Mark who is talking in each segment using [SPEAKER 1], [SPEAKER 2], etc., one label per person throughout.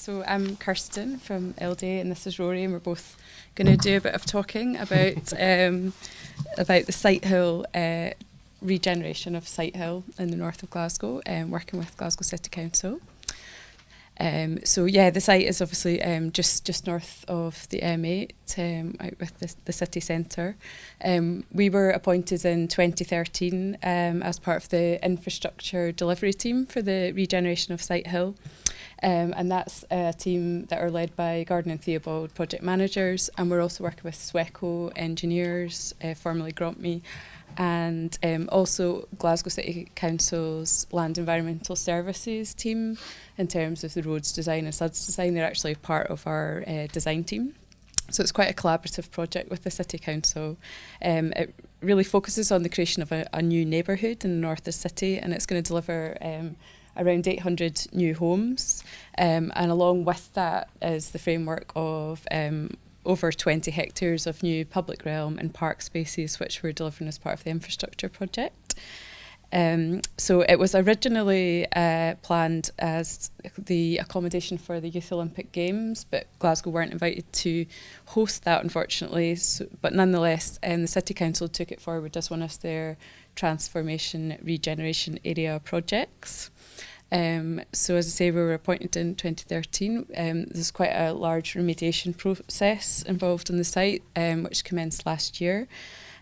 [SPEAKER 1] So I'm Kirstin from LDA and this is Rory, and we're both going to do a bit of talking about the Sighthill regeneration of Sighthill in the north of Glasgow, working with Glasgow City Council. The site is obviously just north of the M8, out with the city centre. We were appointed in 2013 as part of the infrastructure delivery team for the regeneration of Sighthill. And that's a team that are led by Gordon and Theobald project managers, and we're also working with Sweco engineers, formerly Grontme, and also Glasgow City Council's Land Environmental Services team in terms of the roads design and SUDS design. They're actually part of our design team. So it's quite a collaborative project with the City Council. It really focuses on the creation of a new neighbourhood in the north of the city, and it's going to deliver around 800 new homes, and along with that is the framework of over 20 hectares of new public realm and park spaces, which we're delivering as part of the infrastructure project. So it was originally planned as the accommodation for the Youth Olympic Games, but Glasgow weren't invited to host that, unfortunately. But nonetheless, the City Council took it forward as one of their transformation regeneration area projects. So as I say, we were appointed in 2013. There's quite a large remediation process involved on the site, which commenced last year.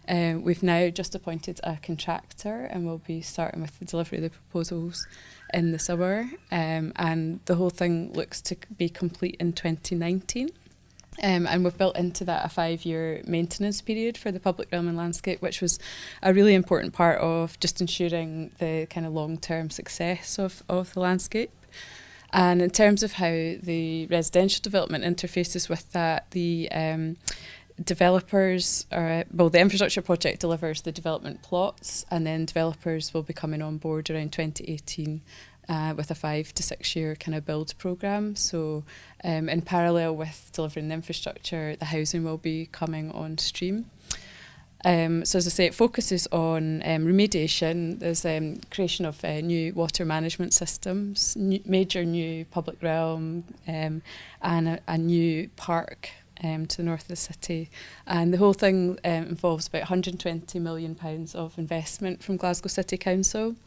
[SPEAKER 1] We've now just appointed a contractor, and we'll be starting with the delivery of the proposals in the summer. And the whole thing looks to be complete in 2019. And we've built into that a 5-year maintenance period for the public realm and landscape, which was a really important part of just ensuring the kind of long-term success of the landscape. And in terms of how the residential development interfaces with that, the developers the infrastructure project delivers the development plots, and then developers will be coming on board around 2018 with a 5 to 6 year kind of build programme. So in parallel with delivering the infrastructure, the housing will be coming on stream. So as I say, it focuses on remediation. There's creation of new water management systems, major new public realm, and a new park to the north of the city. And the whole thing involves about £120 million of investment from Glasgow City Council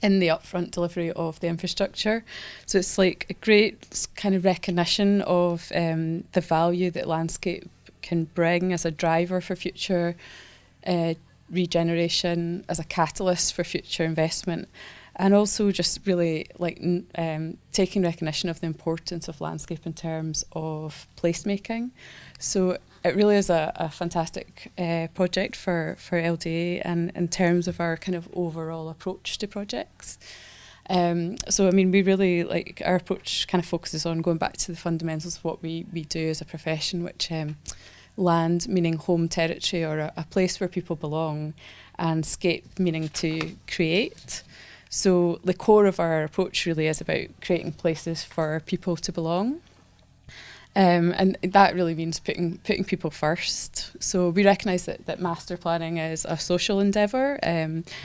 [SPEAKER 1] in the upfront delivery of the infrastructure. So it's like a great kind of recognition of the value that landscape can bring as a driver for future regeneration, as a catalyst for future investment, and also just really like taking recognition of the importance of landscape in terms of placemaking. So it really is a fantastic project for LDA, and in terms of our kind of overall approach to projects. So I mean, we really like our approach kind of focuses on going back to the fundamentals of what we do as a profession, which land meaning home territory or a place where people belong, and scape meaning to create. So the core of our approach really is about creating places for people to belong. And that really means putting people first. So we recognise that master planning is a social endeavour.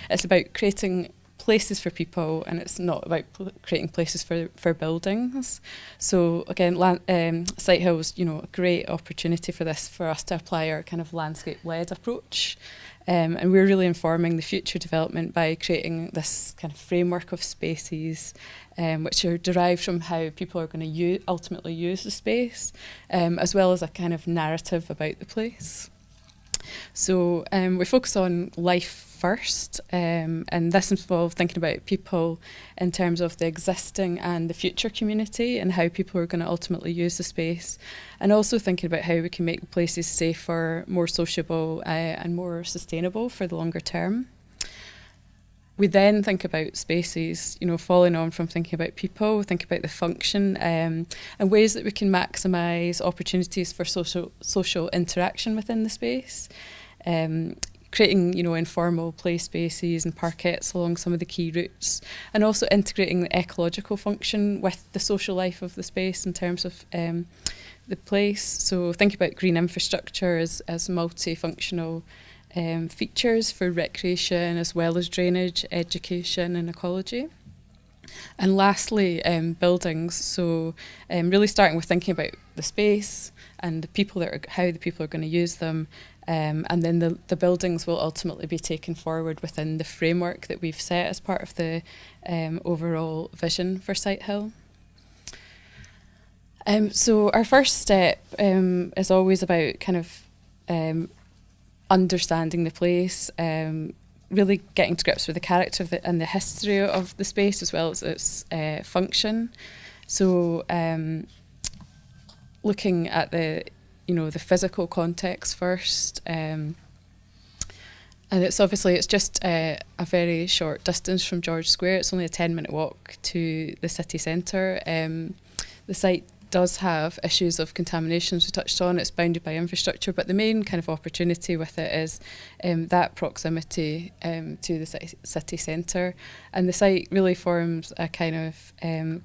[SPEAKER 1] It's about creating places for people, and it's not about creating places for buildings. So again, Sighthill was a great opportunity for us to apply our kind of landscape-led approach. And we're really informing the future development by creating this kind of framework of spaces, which are derived from how people are going to ultimately use the space, as well as a kind of narrative about the place. So we focus on life first, and this involves thinking about people in terms of the existing and the future community, and how people are going to ultimately use the space, and also thinking about how we can make places safer, more sociable, and more sustainable for the longer term. We then think about spaces, following on from thinking about people, think about the function, and ways that we can maximise opportunities for social interaction within the space. Creating, informal play spaces and parkettes along some of the key routes, and also integrating the ecological function with the social life of the space in terms of the place. So think about green infrastructure as multifunctional features for recreation, as well as drainage, education and ecology. And lastly, buildings. So really starting with thinking about the space and the people how the people are going to use them. And then the buildings will ultimately be taken forward within the framework that we've set as part of the overall vision for Sighthill. So our first step is always about kind of understanding the place, really getting to grips with the character of and the history of the space as well as its function. So looking at the physical context first, and it's just a very short distance from George Square. It's only a 10-minute walk to the city centre. The site does have issues of contamination, as we touched on. It's bounded by infrastructure, but the main kind of opportunity with it is that proximity to the city centre. And the site really forms a kind of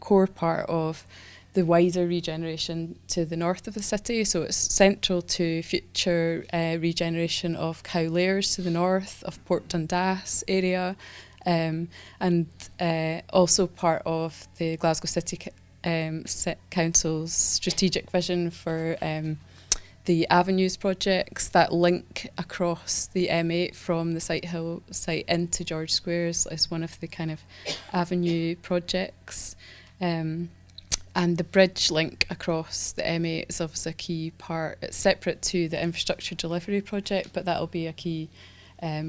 [SPEAKER 1] core part of the wider regeneration to the north of the city. So it's central to future regeneration of Cowlairs to the north, of Port Dundas area, and also part of the Glasgow City Council's strategic vision for the Avenues projects that link across the M8 from the Sighthill site into George Squares as one of the kind of avenue projects. And the bridge link across the M8 is obviously a key part. It's separate to the infrastructure delivery project, but that'll be a key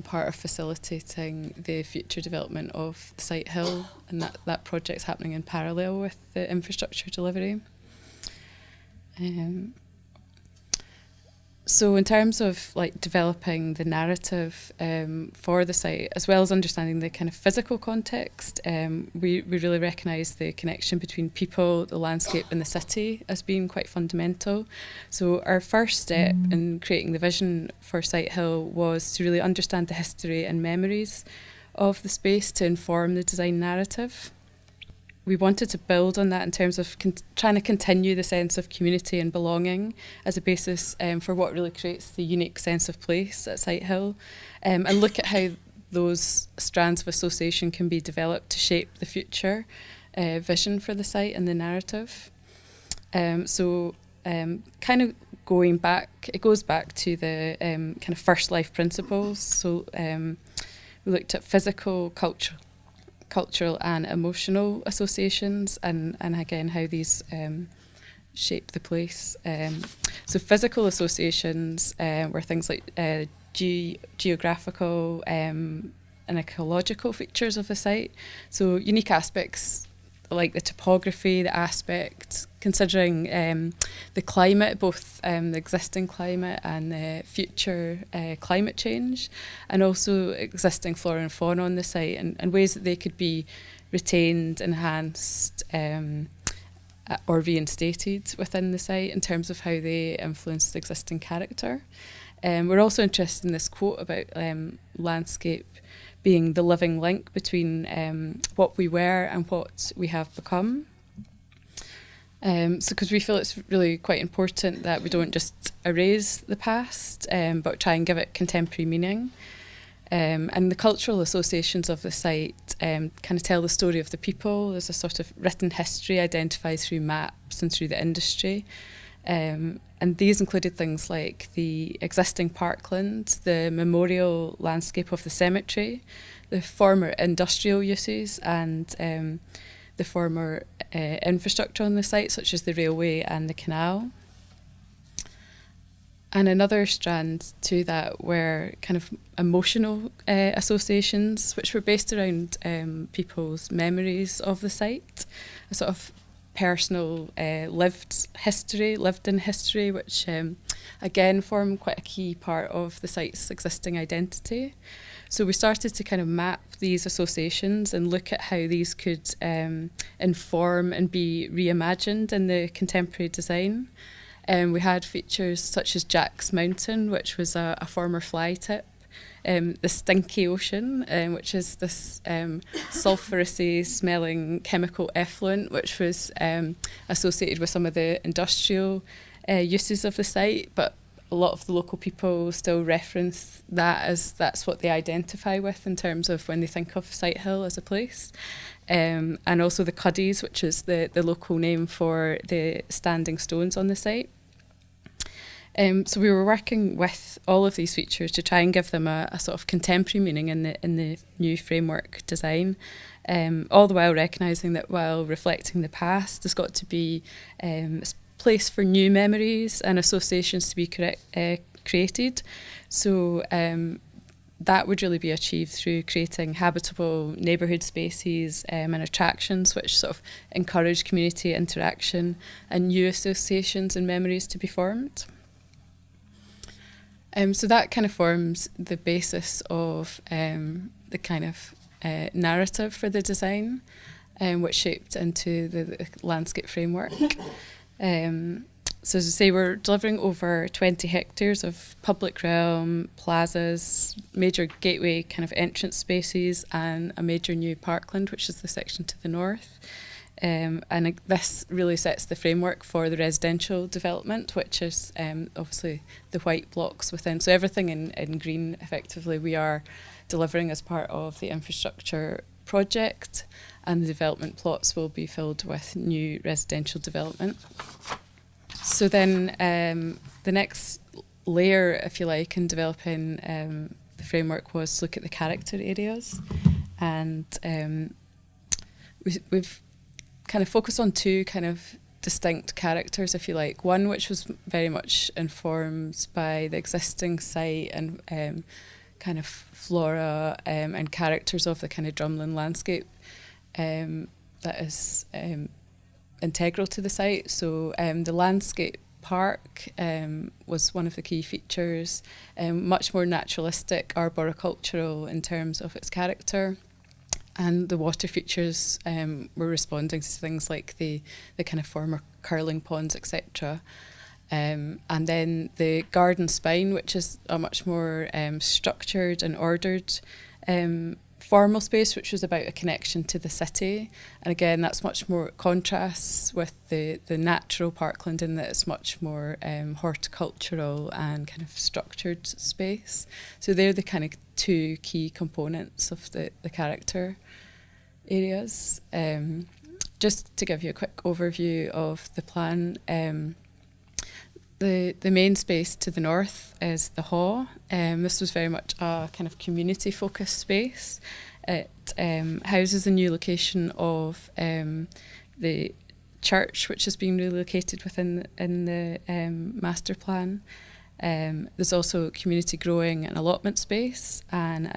[SPEAKER 1] part of facilitating the future development of Sighthill, and that project's happening in parallel with the infrastructure delivery. So in terms of like developing the narrative for the site, as well as understanding the kind of physical context, we really recognise the connection between people, the landscape and the city as being quite fundamental. So our first step in creating the vision for Sighthill was to really understand the history and memories of the space to inform the design narrative. We wanted to build on that in terms of trying to continue the sense of community and belonging as a basis for what really creates the unique sense of place at Sighthill, and look at how those strands of association can be developed to shape the future vision for the site and the narrative. Kind of going back, it goes back to the kind of first life principles. So we looked at physical, cultural and emotional associations, and again how these shape the place. So physical associations were things like geographical and ecological features of the site. So unique aspects like the topography, the aspect, considering the climate, both the existing climate and the future climate change, and also existing flora and fauna on the site, and ways that they could be retained, enhanced, or reinstated within the site in terms of how they influence the existing character. We're also interested in this quote about landscape being the living link between what we were and what we have become. So because we feel it's really quite important that we don't just erase the past, but try and give it contemporary meaning. And the cultural associations of the site kind of tell the story of the people. There's a sort of written history identified through maps and through the industry. And these included things like the existing parkland, the memorial landscape of the cemetery, the former industrial uses, and the former infrastructure on the site, such as the railway and the canal. And another strand to that were kind of emotional associations, which were based around people's memories of the site, a sort of personal lived in history, which again form quite a key part of the site's existing identity. So we started to kind of map these associations and look at how these could inform and be reimagined in the contemporary design. We had features such as Jack's Mountain, which was a former fly tip, the Stinky Ocean, which is this sulphurously smelling chemical effluent, which was associated with some of the industrial uses of the site, but a lot of the local people still reference that as that's what they identify with in terms of when they think of Sighthill as a place. And also the Cuddies, which is the local name for the standing stones on the site. So we were working with all of these features to try and give them a sort of contemporary meaning in the new framework design, all the while recognising that while reflecting the past, there's got to be place for new memories and associations to be created. So that would really be achieved through creating habitable neighbourhood spaces and attractions which sort of encourage community interaction and new associations and memories to be formed. So that kind of forms the basis of the kind of narrative for the design, which shaped into the landscape framework. So as I say, we're delivering over 20 hectares of public realm, plazas, major gateway kind of entrance spaces, and a major new parkland, which is the section to the north. And this really sets the framework for the residential development, which is obviously the white blocks within. So everything in green, effectively, we are delivering as part of the infrastructure project, and the development plots will be filled with new residential development. So then the next layer, if you like, in developing the framework was to look at the character areas. And we've kind of focused on two kind of distinct characters, if you like. One which was very much informed by the existing site and kind of flora and characters of the kind of drumlin landscape that is integral to the site. So the landscape park was one of the key features, much more naturalistic, arboricultural in terms of its character. And the water features were responding to things like the kind of former curling ponds, etc. And then the garden spine, which is a much more structured and ordered formal space, which was about a connection to the city. And again, that's much more contrasts with the natural parkland in that it's much more horticultural and kind of structured space. So they're the kind of two key components of the character areas. Just to give you a quick overview of the plan, the main space to the north is the Haw. This was very much a kind of community-focused space. It houses a new location of the church, which has been relocated within the master plan. There's also community growing and allotment space, and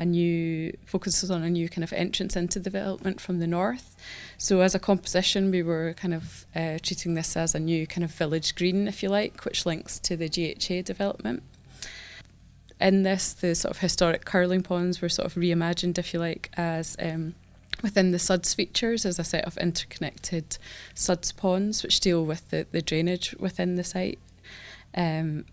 [SPEAKER 1] focuses on a new kind of entrance into development from the north. So as a composition, we were kind of treating this as a new kind of village green, if you like, which links to the GHA development. In this, the sort of historic curling ponds were sort of reimagined, if you like, as within the SUDS features as a set of interconnected SUDS ponds, which deal with the drainage within the site. And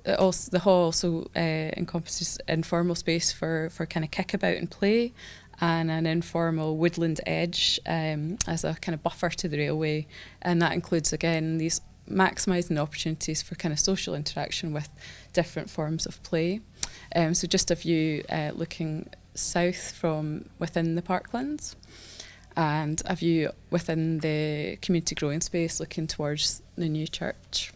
[SPEAKER 1] the Haw also encompasses informal space for kind of kickabout and play, and an informal woodland edge as a kind of buffer to the railway. And that includes, again, these maximising opportunities for kind of social interaction with different forms of play. So just a view looking south from within the parklands, and a view within the community growing space looking towards the new church.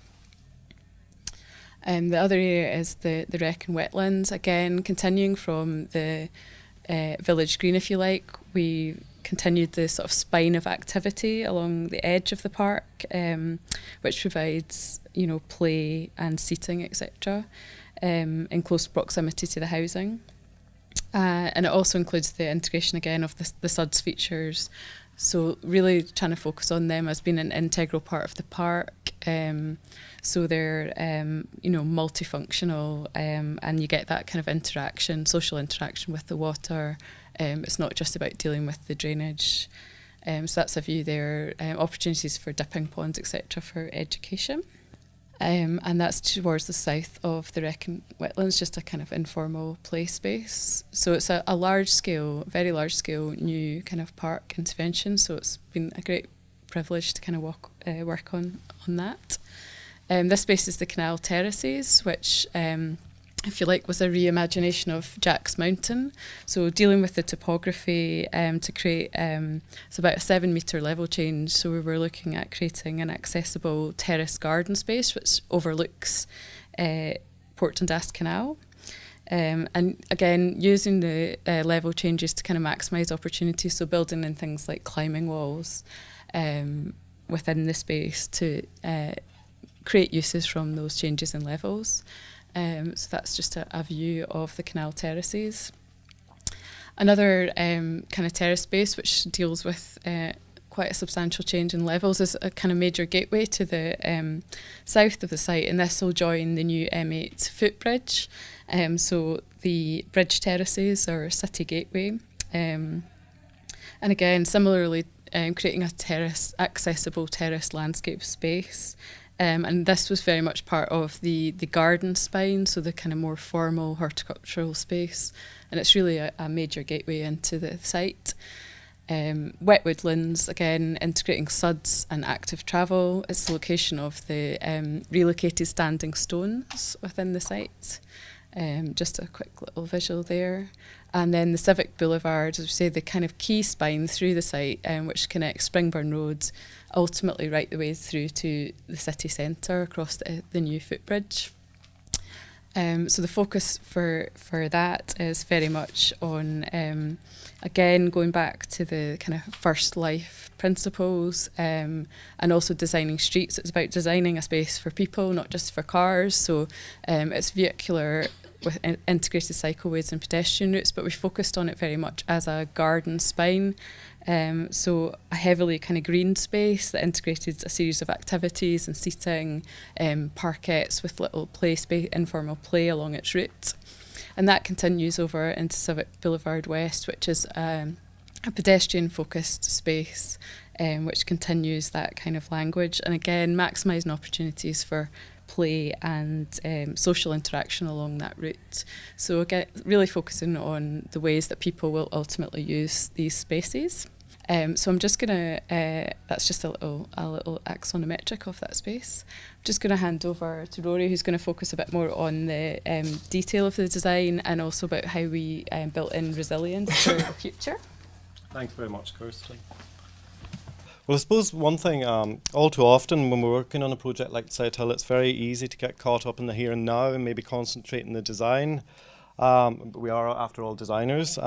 [SPEAKER 1] The other area is the Wrekin wetlands. Again, continuing from the village green, if you like, we continued the sort of spine of activity along the edge of the park, which provides, play and seating, etc., in close proximity to the housing. And it also includes the integration again of the SUDS features. So really trying to focus on them as being an integral part of the park. So they're, multifunctional, and you get that kind of interaction, social interaction with the water. It's not just about dealing with the drainage. So that's a view there. Opportunities for dipping ponds, etc., for education. And that's towards the south of the Wrekin wetlands, just a kind of informal play space. So it's a large scale, very large scale new kind of park intervention. So it's been a great privilege to kind of work on that. This space is the Canal Terraces, which if you like, was a reimagination of Jack's Mountain. So dealing with the topography to create, it's about a 7-metre level change. So we were looking at creating an accessible terrace garden space which overlooks Port Dundas Canal. And again, using the level changes to kind of maximise opportunities. So building in things like climbing walls within the space to create uses from those changes in levels. So that's just a view of the Canal Terraces. Another kind of terrace space which deals with quite a substantial change in levels is a kind of major gateway to the south of the site, and this will join the new M8 footbridge. So the bridge terraces are city gateway. And again, similarly, creating a accessible terrace landscape space. And this was very much part of the garden spine, so the kind of more formal horticultural space. And it's really a major gateway into the site. Wet woodlands, again, integrating suds and active travel. It's the location of the relocated standing stones within the site. Just a quick little visual there. And then the Civic Boulevard, as we say, the kind of key spine through the site, which connects Springburn Road ultimately right the way through to the city centre across the new footbridge. So the focus for that is very much on, again, going back to the kind of first life principles, and also designing streets. It's about designing a space for people, not just for cars. So it's vehicular with integrated cycleways and pedestrian routes, but we focused on it very much as a garden spine. So a heavily kind of green space that integrated a series of activities and seating, parquets with little play space, informal play along its route. And that continues over into Civic Boulevard West, which is a pedestrian-focused space, which continues that kind of language. And again, maximising opportunities for play and social interaction along that route. So again, really focusing on the ways that people will ultimately use these spaces. So I'm just gonna, that's just a little axonometric of that space. I'm just gonna hand over to Rory, who's gonna focus a bit more on the detail of the design and also about how we built in resilience for the future.
[SPEAKER 2] Thanks very much, Kirstin. Well, I suppose one thing, all too often when we're working on a project like Sighthill, it's very easy to get caught up in the here and now and maybe concentrate on the design. We are, after all, designers,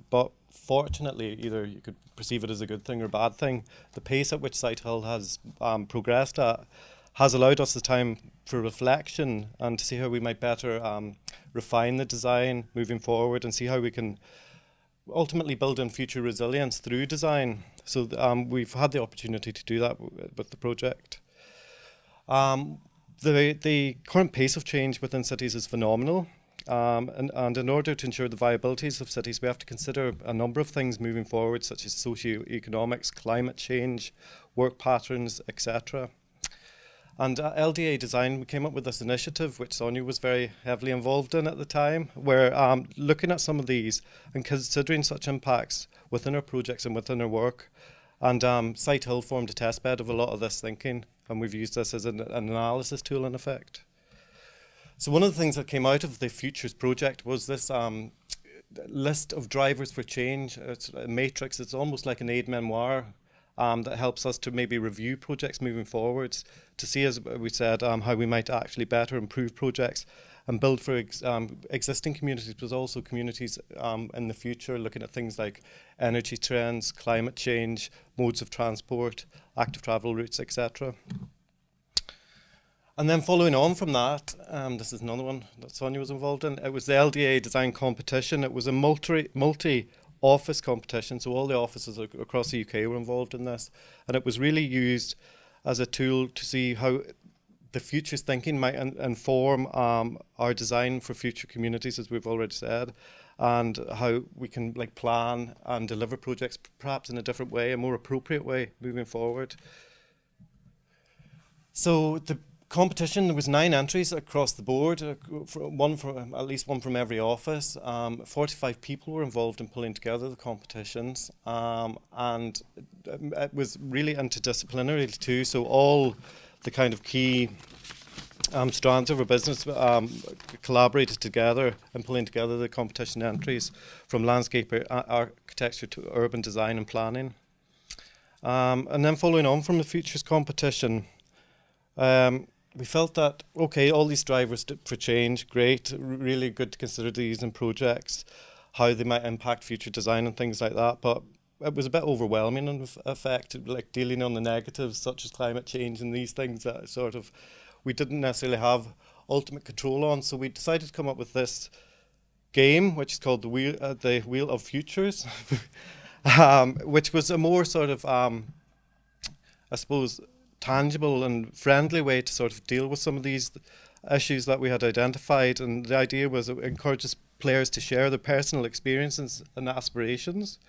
[SPEAKER 2] but fortunately, either you could perceive it as a good thing or a bad thing. The pace at which Sighthill has progressed at has allowed us the time for reflection and to see how we might better refine the design moving forward and see how we can ultimately build in future resilience through design. So we've had the opportunity to do that with the project. The current pace of change within cities is phenomenal. And in order to ensure the viabilities of cities, we have to consider a number of things moving forward, such as socio-economics, climate change, work patterns, etc. And LDA Design, we came up with this initiative, which Sonia was very heavily involved in at the time, where looking at some of these and considering such impacts within our projects and within our work. And Sighthill formed a testbed of a lot of this thinking, and we've used this as an analysis tool in effect. So one of the things that came out of the Futures project was this list of drivers for change. It's a matrix, it's almost like an aide-memoire that helps us to maybe review projects moving forwards, to see, as we said, how we might actually better improve projects and build for existing communities, but also communities in the future, looking at things like energy trends, climate change, modes of transport, active travel routes, etc. And then following on from that, this is another one that Sonia was involved in. It was the LDA Design Competition. It was a multi-office competition, so all the offices across the UK were involved in this. And it was really used as a tool to see how the future's thinking might inform our design for future communities, as we've already said, and how we can plan and deliver projects perhaps in a different way, a more appropriate way moving forward. So the competition, there was 9 entries across the board, at least one from every office. 45 people were involved in pulling together the competitions, and it was really interdisciplinary too, so all the kind of key strands of our business collaborated together in pulling together the competition entries from landscape architecture to urban design and planning. And then following on from the Futures competition, we felt that, okay, all these drivers for change, great, really good to consider these in projects, how they might impact future design and things like that, but it was a bit overwhelming in effect, like dealing on the negatives such as climate change and these things that sort of we didn't necessarily have ultimate control on. So we decided to come up with this game, which is called the Wheel of Futures, which was a more sort of, I suppose, tangible and friendly way to sort of deal with some of these issues that we had identified. And the idea was it encourages players to share their personal experiences and aspirations,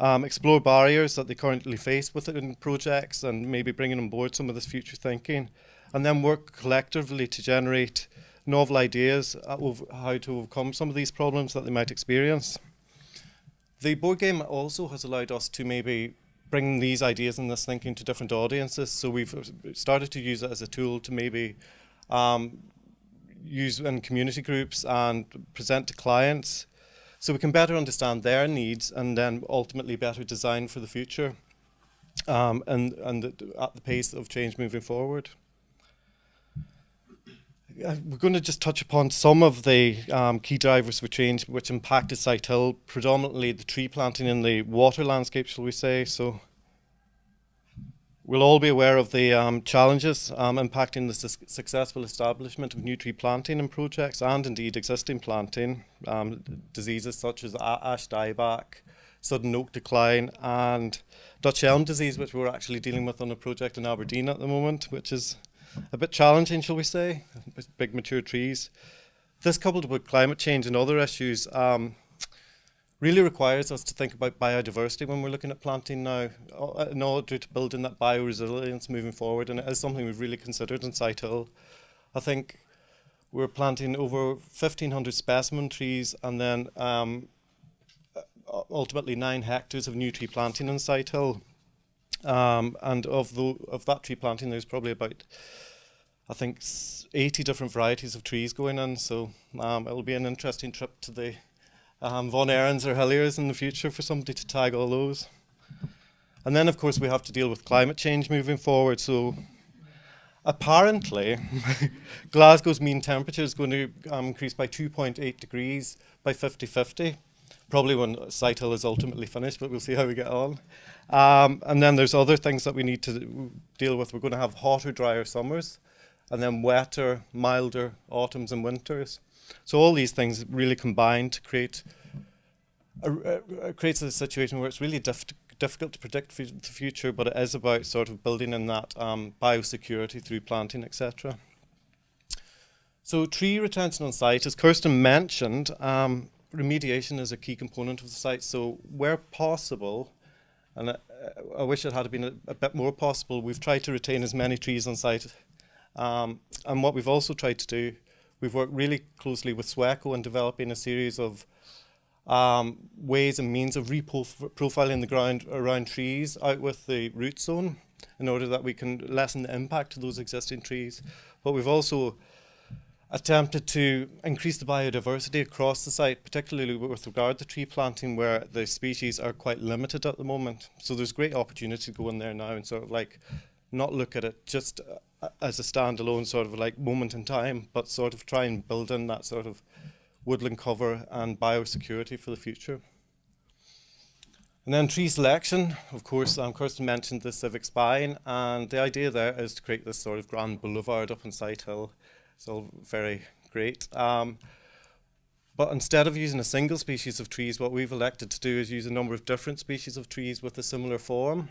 [SPEAKER 2] explore barriers that they currently face within projects and maybe bringing on board some of this future thinking, and then work collectively to generate novel ideas of how to overcome some of these problems that they might experience. The board game also has allowed us to maybe bring these ideas and this thinking to different audiences. So we've started to use it as a tool to maybe use in community groups and present to clients, so we can better understand their needs and then ultimately better design for the future and at the pace of change moving forward. We're going to just touch upon some of the key drivers for change which impacted Sighthill, predominantly the tree planting in the water landscape, shall we say. So we'll all be aware of the challenges impacting the successful establishment of new tree planting in projects and indeed existing planting. Diseases such as ash dieback, sudden oak decline and Dutch elm disease, which we're actually dealing with on a project in Aberdeen at the moment, which is a bit challenging, shall we say, with big mature trees. This, coupled with climate change and other issues, really requires us to think about biodiversity when we're looking at planting now in order to build in that bioresilience moving forward, and it is something we've really considered in Sighthill. I think we're planting over 1,500 specimen trees and then ultimately 9 hectares of new tree planting in Sighthill. And of that tree planting, there's probably about, I think, 80 different varieties of trees going in. So it'll be an interesting trip to the Von Ahrens or Hilliers in the future for somebody to tag all those. And then, of course, we have to deal with climate change moving forward. So apparently, Glasgow's mean temperature is going to increase by 2.8 degrees by 50-50. Probably when Sighthill is ultimately finished, but we'll see how we get on. And then there's other things that we need to deal with. We're going to have hotter, drier summers, and then wetter, milder autumns and winters. So all these things really combine to create creates a situation where it's really difficult to predict the future, but it is about sort of building in that biosecurity through planting, etc. So tree retention on site, as Kirstin mentioned, remediation is a key component of the site. So where possible, and I wish it had been a bit more possible, we've tried to retain as many trees on site. And what we've also tried to do, we've worked really closely with SWECO in developing a series of ways and means of reprofiling the ground around trees out with the root zone in order that we can lessen the impact of those existing trees. But we've also attempted to increase the biodiversity across the site, particularly with regard to tree planting, where the species are quite limited at the moment. So there's great opportunity to go in there now and sort of like not look at it just as a standalone sort of like moment in time, but sort of try and build in that sort of woodland cover and biosecurity for the future. And then tree selection, of course, Kirstin mentioned the civic spine, and the idea there is to create this sort of grand boulevard up on Sighthill. It's all very great. But instead of using a single species of trees, what we've elected to do is use a number of different species of trees with a similar form.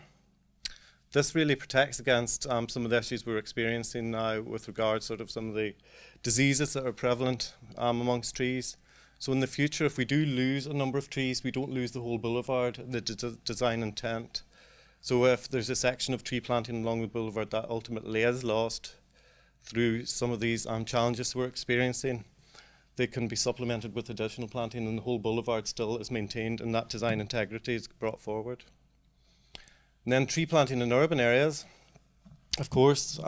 [SPEAKER 2] This really protects against some of the issues we're experiencing now with regard sort of some of the diseases that are prevalent amongst trees. So in the future, if we do lose a number of trees, we don't lose the whole boulevard, the design intent. So if there's a section of tree planting along the boulevard that ultimately is lost through some of these challenges we're experiencing, they can be supplemented with additional planting and the whole boulevard still is maintained and that design integrity is brought forward. And then tree planting in urban areas, of course,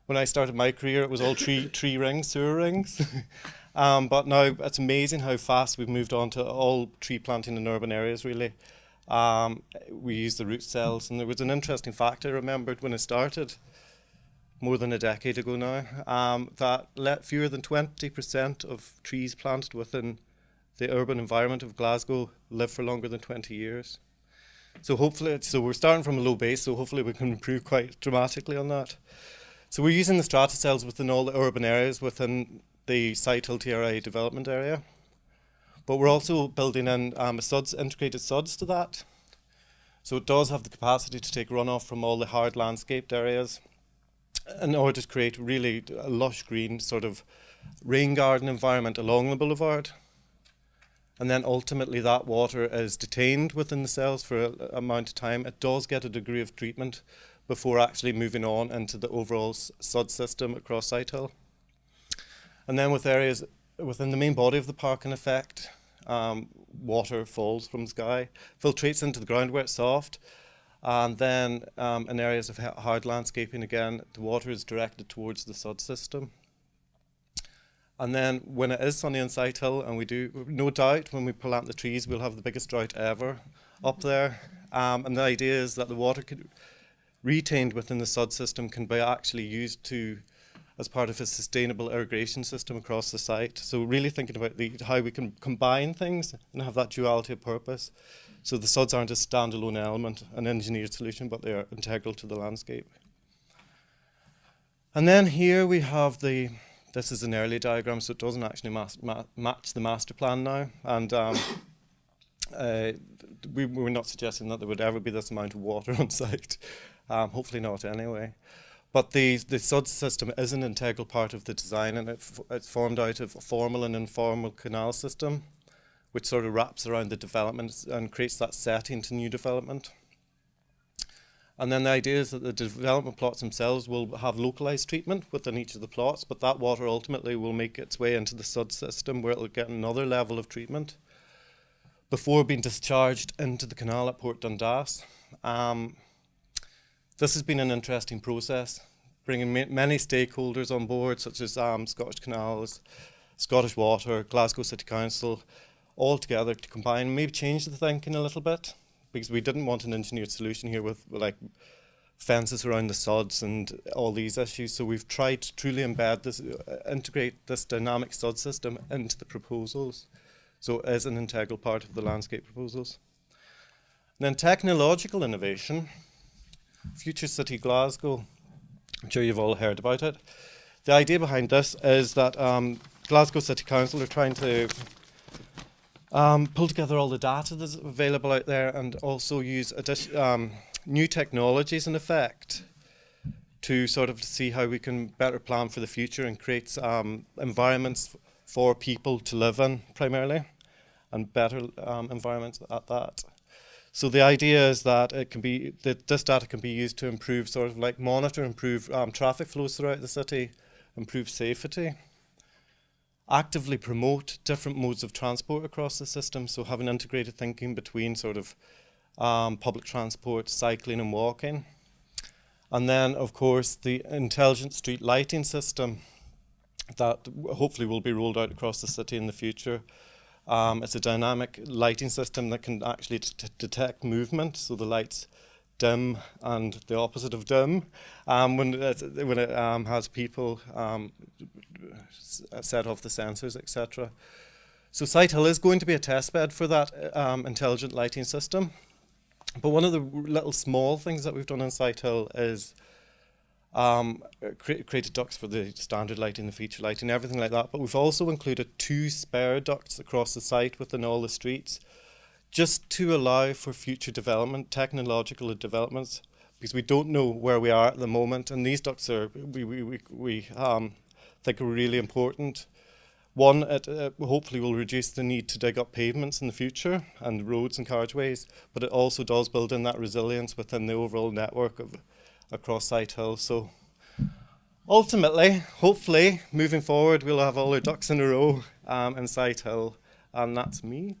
[SPEAKER 2] When I started my career, it was all tree rings, sewer rings. But now it's amazing how fast we've moved on to all tree planting in urban areas, really. We use the root cells, and there was an interesting fact I remembered when I started, more than a decade ago now, that fewer than 20% of trees planted within the urban environment of Glasgow live for longer than 20 years. So hopefully, we're starting from a low base, so hopefully we can improve quite dramatically on that. So we're using the strata cells within all the urban areas within the site LTRI development area. But we're also building in integrated SUDs to that. So it does have the capacity to take runoff from all the hard landscaped areas in order to create really a lush green sort of rain garden environment along the boulevard. And then ultimately that water is detained within the cells for an amount of time. It does get a degree of treatment before actually moving on into the overall SUD system across Sighthill. And then with areas within the main body of the park, in effect, water falls from the sky, filtrates into the ground where it's soft, and then in areas of hard landscaping, again, the water is directed towards the SUD system. And then when it is sunny in Sighthill, and we do, no doubt, when we plant the trees, we'll have the biggest drought ever up there. And the idea is that the water retained within the SUD system can be actually used as part of a sustainable irrigation system across the site. So really thinking about how we can combine things and have that duality of purpose. So the SUDs aren't a standalone element, an engineered solution, but they are integral to the landscape. And then here we have this is an early diagram, so it doesn't actually match the master plan now. And we're not suggesting that there would ever be this amount of water on site. Hopefully not anyway. But the SUD system is an integral part of the design, and it's formed out of a formal and informal canal system, which sort of wraps around the development and creates that setting to new development. And then the idea is that the development plots themselves will have localized treatment within each of the plots, but that water ultimately will make its way into the SUD system where it will get another level of treatment before being discharged into the canal at Port Dundas. This has been an interesting process, bringing many stakeholders on board, such as Scottish Canals, Scottish Water, Glasgow City Council, all together to combine, maybe change the thinking a little bit, because we didn't want an engineered solution here with like fences around the SUDs and all these issues. So we've tried to truly embed this, integrate this dynamic SUD system into the proposals. So it is an integral part of the landscape proposals. And then technological innovation. Future City Glasgow, I'm sure you've all heard about it. The idea behind this is that Glasgow City Council are trying to pull together all the data that's available out there and also use new technologies in effect to sort of see how we can better plan for the future and create environments for people to live in primarily, and better environments at that. So the idea is that this data can be used to improve, sort of like monitor, improve traffic flows throughout the city, improve safety, actively promote different modes of transport across the system, so having integrated thinking between sort of public transport, cycling and walking. And then, of course, the intelligent street lighting system that hopefully will be rolled out across the city in the future. It's a dynamic lighting system that can actually detect movement, so the lights dim and the opposite of dim when it has people set off the sensors, etc. So Sighthill is going to be a testbed for that intelligent lighting system. But one of the little small things that we've done in Sighthill is created ducts for the standard lighting, the feature lighting, everything like that. But we've also included 2 spare ducts across the site within all the streets, just to allow for future development, technological developments, because we don't know where we are at the moment, and these ducts are we think are really important. One, it hopefully will reduce the need to dig up pavements in the future and roads and carriageways, but it also does build in that resilience within the overall network across Sighthill. So ultimately, hopefully, moving forward, we'll have all our ducks in a row in Sighthill, and that's me.